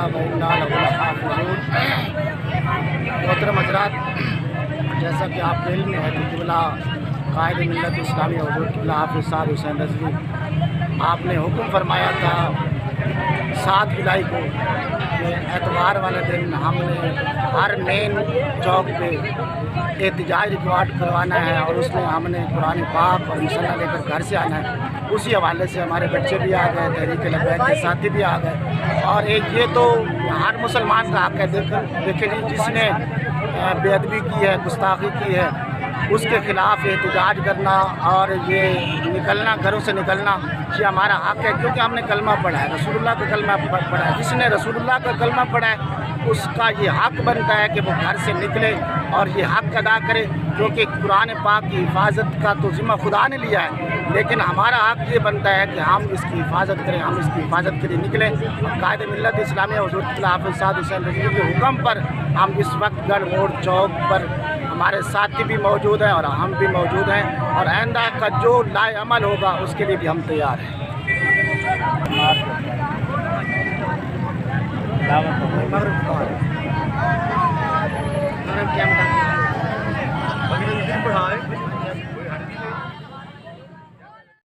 व इन्ना लहु लहाफ़िज़ून। मोहतरम हज़रात, जैसा कि आपके इल्म में है कि क़िबला कायद मिल्लत इस्लामी हुज़ूर क़िबला हाफ़िज़ साद हुसैन रज़वी आपने हुक्म फरमाया था 7 जुलाई को कि एतवार वाले दिन हमने हर मेन चौक पे एहतजाज रिकॉर्ड करवाना है और उसमें हमने कुरान पाक और मसल्ला लेकर घर से आना है। उसी हवाले से हमारे बच्चे भी आ गए, तहरीक लबैक के साथी भी आ गए। और एक ये तो हर मुसलमान का हक़ है। देखिए जिसने बेअदबी की है, गुस्ताखी की है, उसके ख़िलाफ़ एहतजाज करना और ये निकलना, घरों से निकलना, ये हमारा हक़ है, क्योंकि हमने कलमा पढ़ा है, रसूलुल्लाह का कलमा पढ़ा है। जिसने रसूलुल्लाह का कलमा पढ़ा है उसका ये हक़ बनता है कि वो घर से निकले और ये हक़ अदा करे, क्योंकि कुरान पाक की हिफाजत का तो ज़िम्मा खुदा ने लिया है, लेकिन हमारा हक़ ये बनता है कि हम इसकी हिफाजत करें, हम इसकी हिफाजत के लिए निकलें। कायद मिल्लत इस्लामी हुज़ूर क़िबला हाफ़िज़ साद हुसैन रज़वी के हुक्म पर हम इस वक्त गढ़ मोड़ चौक पर हमारे साथी भी मौजूद हैं और हम भी मौजूद हैं, और आइंदा का जो लाए अमल होगा उसके लिए भी हम तैयार हैं।